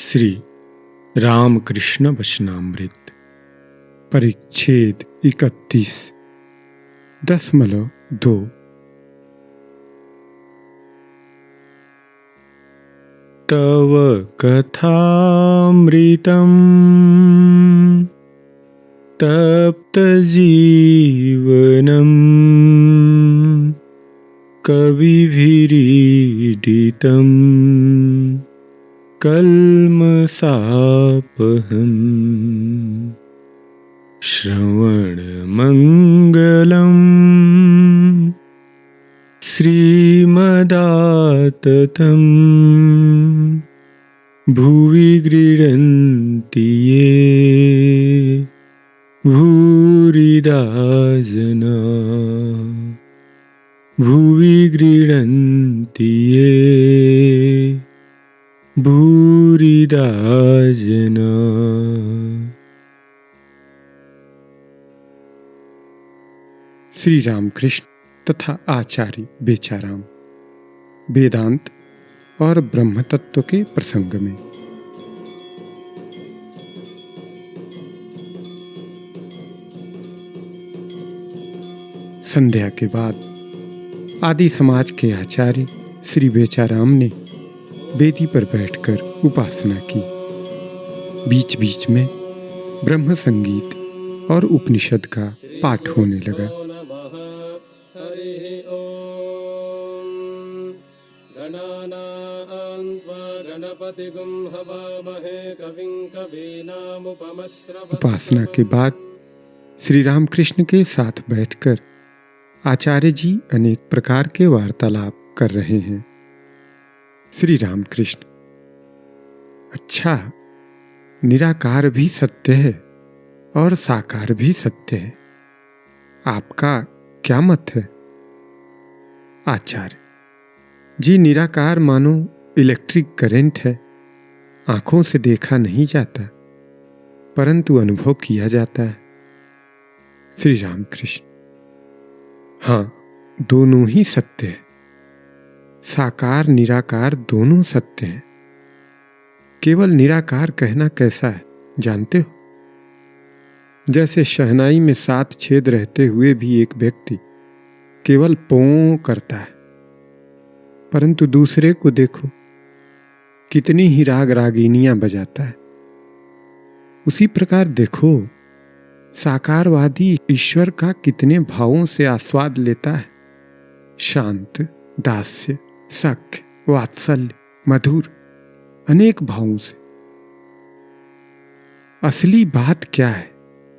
श्री रामकृष्ण वचनामृत परिच्छेद 31.2 तव कथामृतम् तप्तजीवनम् कविभिरीडितम् कल्मषापहम् श्रवणमङ्गलम् श्रीमदाततं भुवि गृह्णन्ति ये भूरिदा जना भुवि गृह्णन्ति ये भूरिदा जना। श्री रामकृष्ण तथा आचार्य बेचाराम वेदांत और ब्रह्म तत्व के प्रसंग में। संध्या के बाद आदि समाज के आचार्य श्री बेचाराम ने वेदी पर बैठकर उपासना की। बीच बीच में ब्रह्म संगीत और उपनिषद का पाठ होने लगा। उपासना के बाद श्री रामकृष्ण के साथ बैठकर आचार्य जी अनेक प्रकार के वार्तालाप कर रहे हैं। श्री रामकृष्ण: अच्छा, निराकार भी सत्य है और साकार भी सत्य है, आपका क्या मत है? आचार्य जी: निराकार मानो इलेक्ट्रिक करंट है, आंखों से देखा नहीं जाता परंतु अनुभव किया जाता है। श्री रामकृष्ण: हाँ, दोनों ही सत्य है, साकार निराकार दोनों सत्य हैं। केवल निराकार कहना कैसा है जानते हो? जैसे शहनाई में 7 छेद रहते हुए भी एक व्यक्ति केवल पों करता है, परंतु दूसरे को देखो कितनी ही राग रागिनियां बजाता है। उसी प्रकार देखो साकारवादी ईश्वर का कितने भावों से आस्वाद लेता है, शांत, दास्य, सख्य, वात्सल्य, मधुर, अनेक भावों से। असली बात क्या है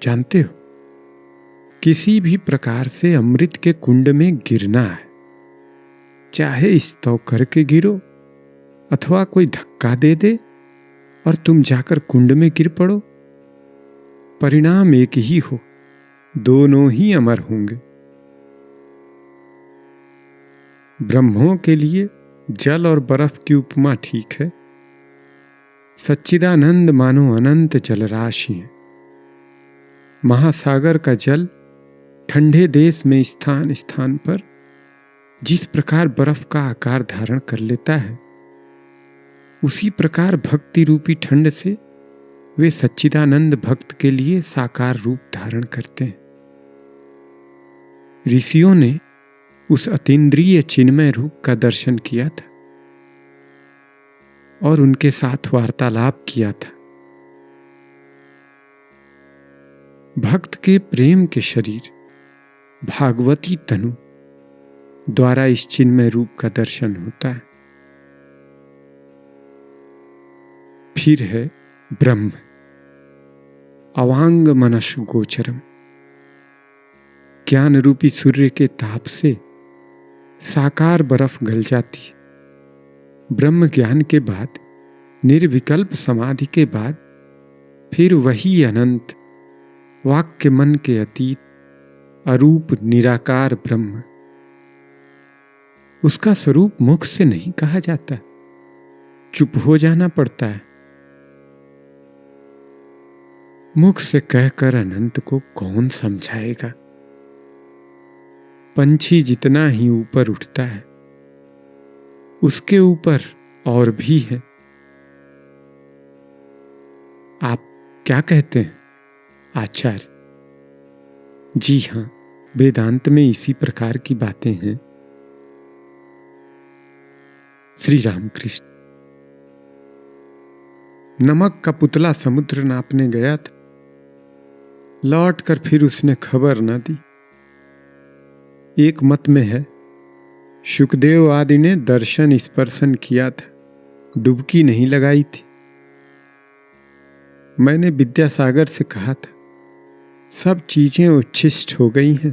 जानते हो? किसी भी प्रकार से अमृत के कुंड में गिरना है, चाहे स्तव करके गिरो अथवा कोई धक्का दे दे और तुम जाकर कुंड में गिर पड़ो, परिणाम एक ही हो, दोनों ही अमर होंगे। ब्रह्मों के लिए जल और बर्फ की उपमा ठीक है। सच्चिदानंद मानो अनंत जलराशि है। महासागर का जल ठंडे देश में स्थान स्थान पर जिस प्रकार बर्फ का आकार धारण कर लेता है, उसी प्रकार भक्ति रूपी ठंड से वे सच्चिदानंद भक्त के लिए साकार रूप धारण करते हैं। ऋषियों ने उस अतीन्द्रिय चिन्मय रूप का दर्शन किया था और उनके साथ वार्तालाप किया था। भक्त के प्रेम के शरीर भागवती तनु द्वारा इस चिन्मय रूप का दर्शन होता है। फिर है ब्रह्म अवांग मनस गोचरम। ज्ञान रूपी सूर्य के ताप से साकार बर्फ गल जाती है। ब्रह्म ज्ञान के बाद, निर्विकल्प समाधि के बाद फिर वही अनंत, वाक्य मन के अतीत, अरूप निराकार ब्रह्म। उसका स्वरूप मुख से नहीं कहा जाता, चुप हो जाना पड़ता है। मुख से कहकर अनंत को कौन समझाएगा? पंछी जितना ही ऊपर उठता है, उसके ऊपर और भी है। क्या कहते हैं आचार्य? जी हाँ, वेदांत में इसी प्रकार की बातें हैं। श्री रामकृष्ण। नमक का पुतला समुद्र नापने गया था, लौटकर फिर उसने खबर न दी। एक मत में है, शुकदेव आदि ने दर्शन स्पर्शन किया था, डुबकी नहीं लगाई थी। मैंने विद्यासागर से कहा था, सब चीजें उच्छिष्ट हो गई हैं,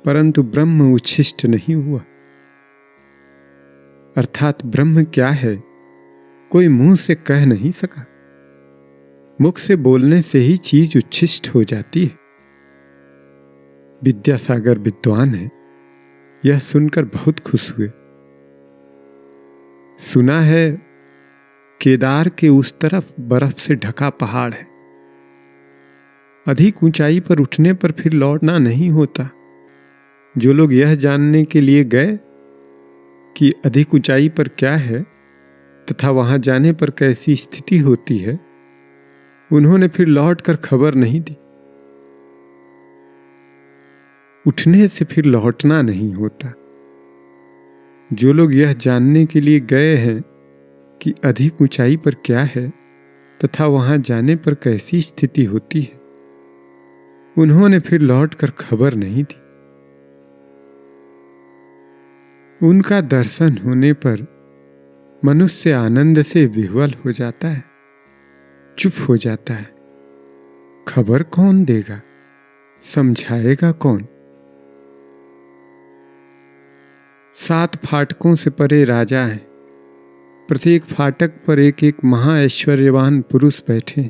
परंतु ब्रह्म उच्छिष्ट नहीं हुआ। अर्थात ब्रह्म क्या है, कोई मुंह से कह नहीं सका। मुख से बोलने से ही चीज उच्छिष्ट हो जाती है। विद्यासागर विद्वान है, यह सुनकर बहुत खुश हुए। सुना है केदार के उस तरफ बर्फ से ढका पहाड़ है, अधिक ऊंचाई पर उठने पर फिर लौटना नहीं होता। जो लोग यह जानने के लिए गए कि अधिक ऊंचाई पर क्या है तथा वहां जाने पर कैसी स्थिति होती है, उन्होंने फिर लौटकर खबर नहीं दी। उठने से फिर लौटना नहीं होता। जो लोग यह जानने के लिए गए हैं कि अधिक ऊंचाई पर क्या है तथा वहां जाने पर कैसी स्थिति होती है, उन्होंने फिर लौटकर खबर नहीं दी। उनका दर्शन होने पर मनुष्य आनंद से विह्वल हो जाता है, चुप हो जाता है। खबर कौन देगा, समझाएगा कौन? 7 फाटकों से परे राजा हैं, प्रत्येक फाटक पर एक एक महाऐश्वर्यवान पुरुष बैठे।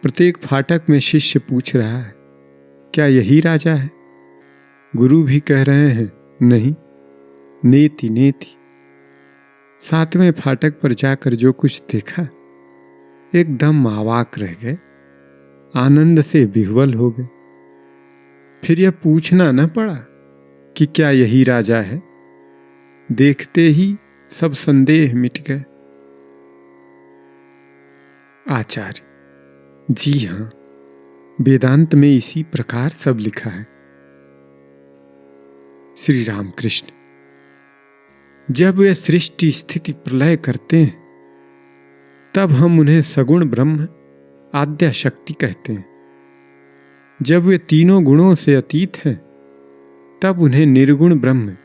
प्रत्येक फाटक में शिष्य पूछ रहा है, क्या यही राजा है? गुरु भी कह रहे हैं, नहीं, नेति नेति। 7वें फाटक पर जाकर जो कुछ देखा, एकदम अवाक रह गए, आनंद से विह्वल हो गए। फिर यह पूछना न पड़ा कि क्या यही राजा है। देखते ही सब संदेह मिट गए। आचार्य। जी हाँ, वेदांत में इसी प्रकार सब लिखा है। श्री रामकृष्ण। जब वे सृष्टि स्थिति प्रलय करते हैं, तब हम उन्हें सगुण ब्रह्म आद्या शक्ति कहते हैं। जब वे तीनों गुणों से अतीत हैं, तब उन्हें निर्गुण ब्रह्म,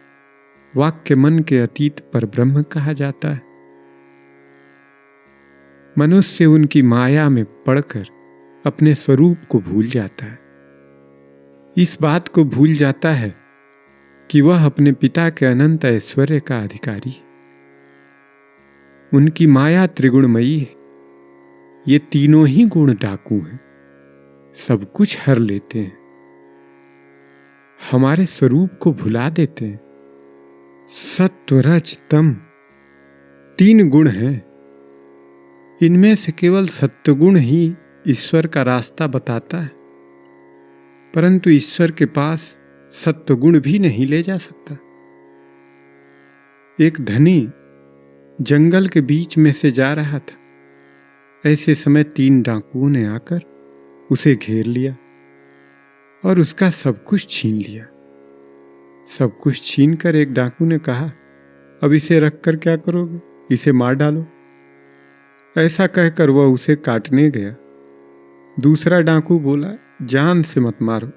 वाक्य मन के अतीत पर ब्रह्म कहा जाता है। मनुष्य उनकी माया में पड़कर अपने स्वरूप को भूल जाता है। इस बात को भूल जाता है कि वह अपने पिता के अनंत ऐश्वर्य का अधिकारी है। उनकी माया त्रिगुणमयी है। ये तीनों ही गुण डाकू हैं, सब कुछ हर लेते हैं, हमारे स्वरूप को भुला देते हैं। सत्व रज तम 3 गुण हैं। इनमें से केवल सत्वगुण ही ईश्वर का रास्ता बताता है, परंतु ईश्वर के पास सत्वगुण भी नहीं ले जा सकता। एक धनी जंगल के बीच में से जा रहा था। ऐसे समय 3 डाकुओं ने आकर उसे घेर लिया और उसका सब कुछ छीन लिया। सब कुछ छीनकर एक डाकू ने कहा, अब इसे रखकर क्या करोगे, इसे मार डालो। ऐसा कहकर वह उसे काटने गया। दूसरा डाकू बोला, जान से मत मारो,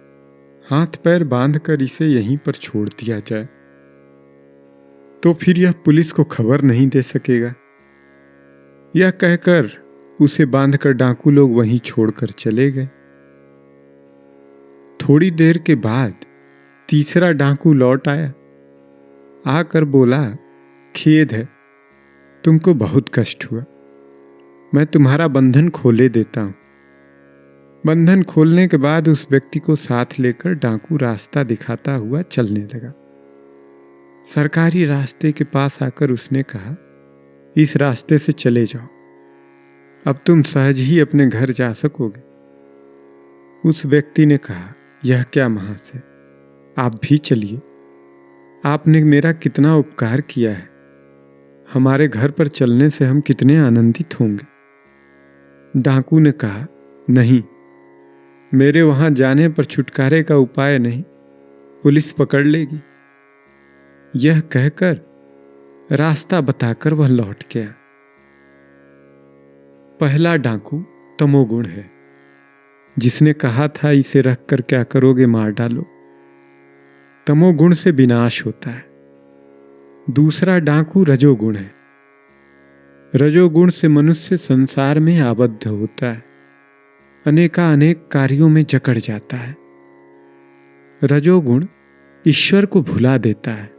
हाथ पैर बांधकर इसे यहीं पर छोड़ दिया जाए, तो फिर यह पुलिस को खबर नहीं दे सकेगा। यह कहकर उसे बांधकर डाकू लोग वहीं छोड़कर चले गए। थोड़ी देर के बाद तीसरा डाकू लौट आया। आकर बोला, खेद है, तुमको बहुत कष्ट हुआ, मैं तुम्हारा बंधन खोले देता हूं। बंधन खोलने के बाद उस व्यक्ति को साथ लेकर डाकू रास्ता दिखाता हुआ चलने लगा। सरकारी रास्ते के पास आकर उसने कहा, इस रास्ते से चले जाओ, अब तुम सहज ही अपने घर जा सकोगे। उस व्यक्ति ने कहा, यह क्या महाशय, आप भी चलिए, आपने मेरा कितना उपकार किया है, हमारे घर पर चलने से हम कितने आनंदित होंगे। डाकू ने कहा, नहीं, मेरे वहां जाने पर छुटकारे का उपाय नहीं, पुलिस पकड़ लेगी। यह कहकर रास्ता बताकर वह लौट गया। पहला डाकू तमोगुण है, जिसने कहा था इसे रखकर क्या करोगे, मार डालो। तमोगुण से विनाश होता है। दूसरा डाकू रजोगुण है। रजोगुण से मनुष्य संसार में आबद्ध होता है, अनेकानेक कार्यों में जकड़ जाता है। रजोगुण ईश्वर को भुला देता है।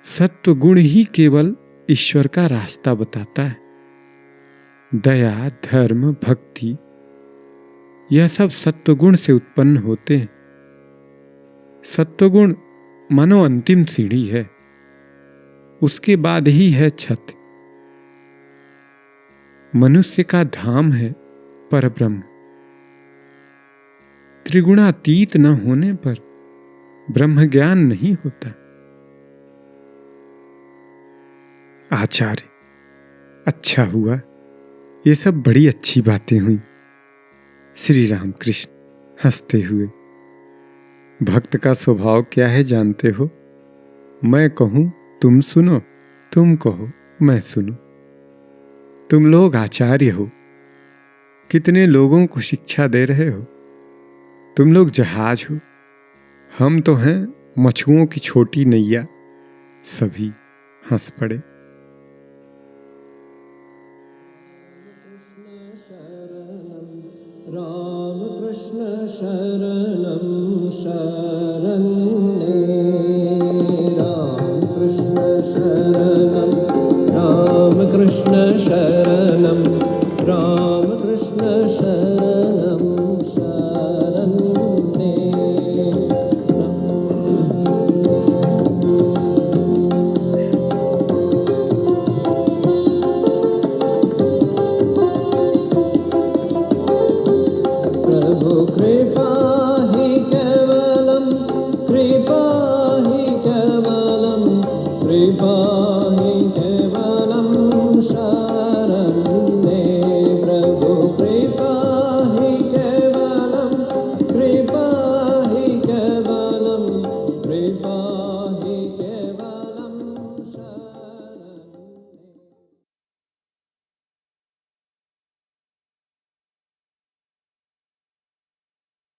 सत्व गुण ही केवल ईश्वर का रास्ता बताता है। दया, धर्म, भक्ति, यह सब सत्वगुण से उत्पन्न होते हैं। सत्वगुण मानो अंतिम सीढ़ी है, उसके बाद ही है छत। मनुष्य का धाम है परब्रह्म। त्रिगुणातीत न होने पर ब्रह्म ज्ञान नहीं होता। आचार्य, अच्छा हुआ, ये सब बड़ी अच्छी बातें हुई। श्री राम कृष्ण हंसते हुए, भक्त का स्वभाव क्या है जानते हो? मैं कहूं तुम सुनो, तुम कहो मैं सुनूं। तुम लोग आचार्य हो, कितने लोगों को शिक्षा दे रहे हो। तुम लोग जहाज हो, हम तो हैं मछुओं की छोटी नैया। सभी हंस पड़े। राम कृष्ण शरणं शरण्ये, राम कृष्ण शरणं, राम कृष्ण शरणं, राम कृष्ण शरणं शरण्ये। प्रभु कृपा